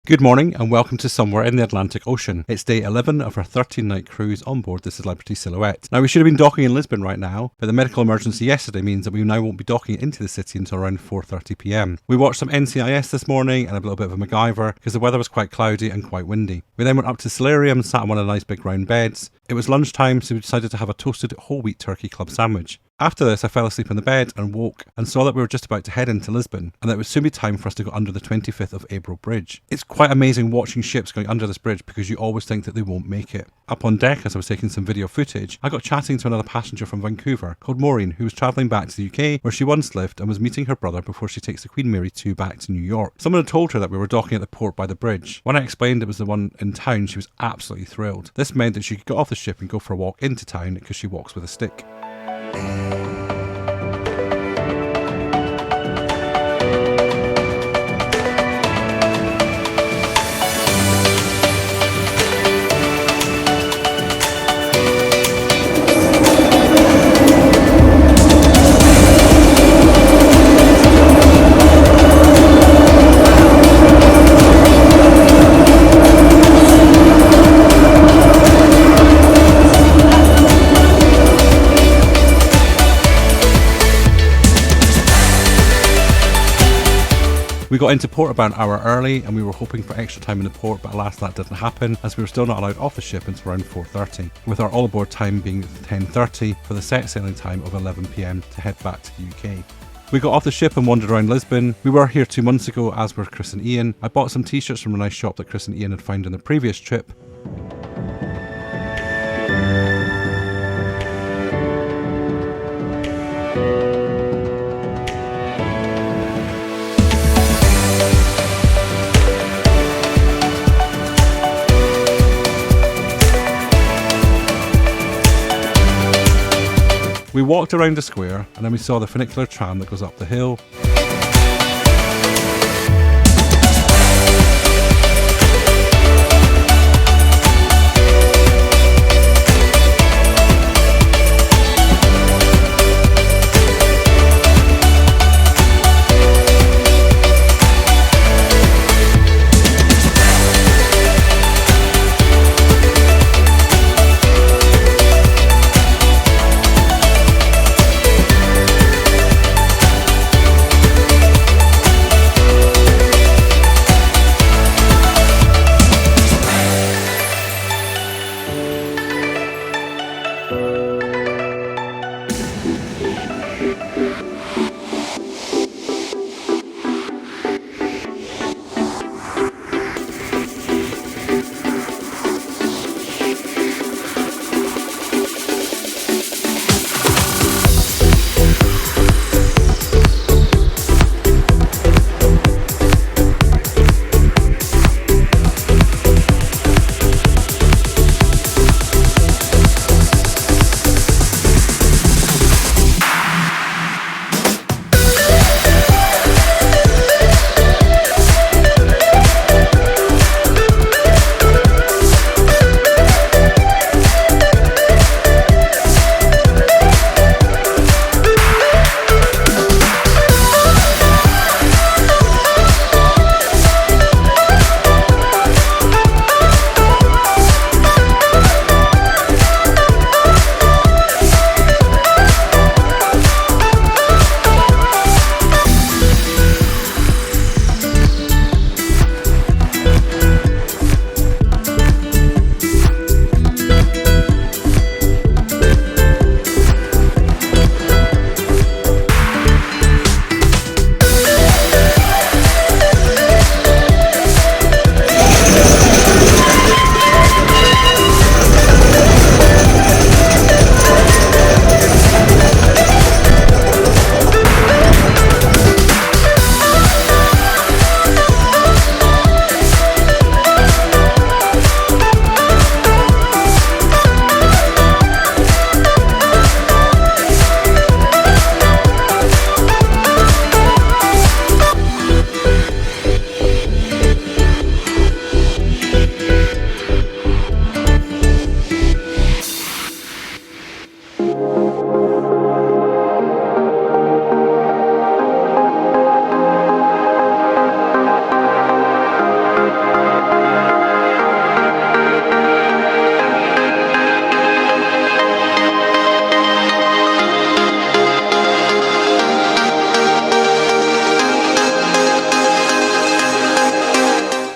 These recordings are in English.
Good morning and welcome to Somewhere in the Atlantic Ocean. It's day 11 of our 13-night cruise on board the Celebrity Silhouette. Now we should have been docking in Lisbon right now, but the medical emergency yesterday means that we now won't be docking into the city until around 4:30 p.m. We watched some NCIS this morning and a little bit of a MacGyver because the weather was quite cloudy and quite windy. We then went up to Solarium and sat on one of the nice big round beds. It was lunchtime, so we decided to have a toasted whole wheat turkey club sandwich. After this, I fell asleep in the bed and woke and saw that we were just about to head into Lisbon and that it would soon be time for us to go under the 25th of Abril bridge. It's quite amazing watching ships going under this bridge because you always think that they won't make it. Up on deck, as I was taking some video footage, I got chatting to another passenger from Vancouver called Maureen, who was travelling back to the UK where she once lived and was meeting her brother before she takes the Queen Mary 2 back to New York. Someone had told her that we were docking at the port by the bridge. When I explained it was the one in town, she was absolutely thrilled. This meant that she could get off the ship and go for a walk into town because she walks with a stick. We got into port about an hour early and we were hoping for extra time in the port, but alas that didn't happen as we were still not allowed off the ship until around 4:30, with our all aboard time being 10:30 for the set sailing time of 11 p.m. to head back to the UK. We got off the ship and wandered around Lisbon. We were here 2 months ago, as were Chris and Ian. I bought some t-shirts from a nice shop that Chris and Ian had found on the previous trip. We walked around the square and then we saw the funicular tram that goes up the hill.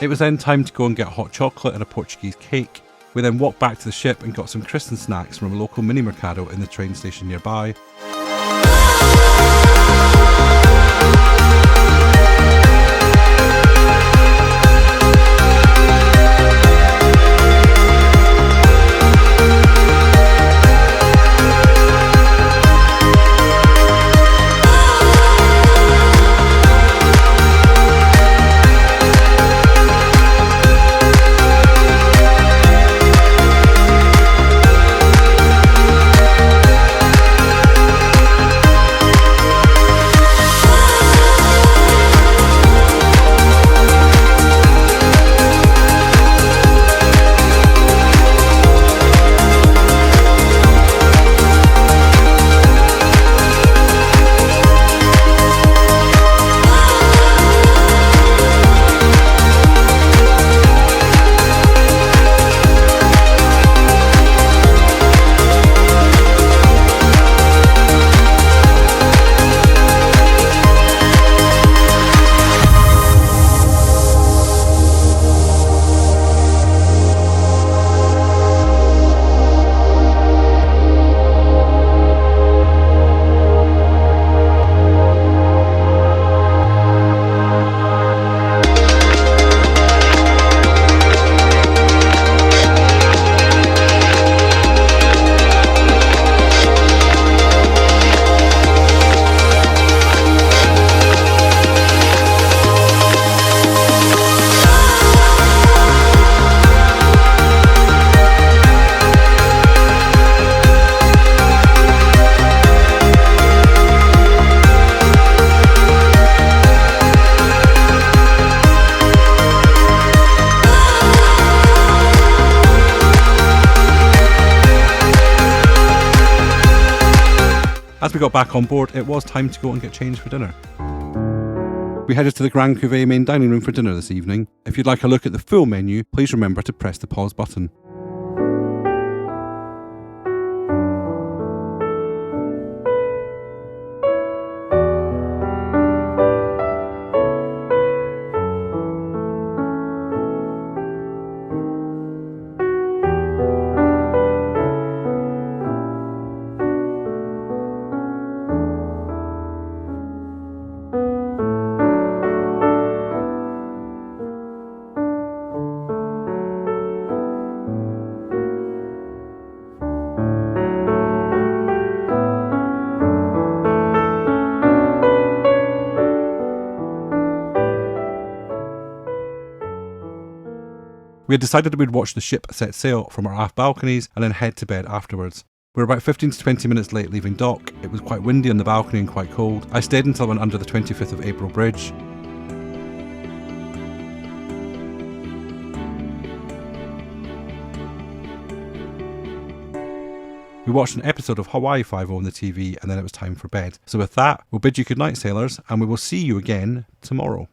It was then time to go and get hot chocolate and a Portuguese cake. We then walked back to the ship and got some Christmas snacks from a local mini mercado in the train station nearby. As we got back on board, it was time to go and get changed for dinner. We headed to the Grand Cuvée main dining room for dinner this evening. If you'd like a look at the full menu, please remember to press the pause button. We had decided that we'd watch the ship set sail from our aft balconies and then head to bed afterwards. We were about 15 to 20 minutes late leaving dock. It was quite windy on the balcony and quite cold. I stayed until I went under the 25th of Abril bridge. We watched an episode of Hawaii Five-0 on the TV and then it was time for bed. So with that, we'll bid you good night, sailors, and we will see you again tomorrow.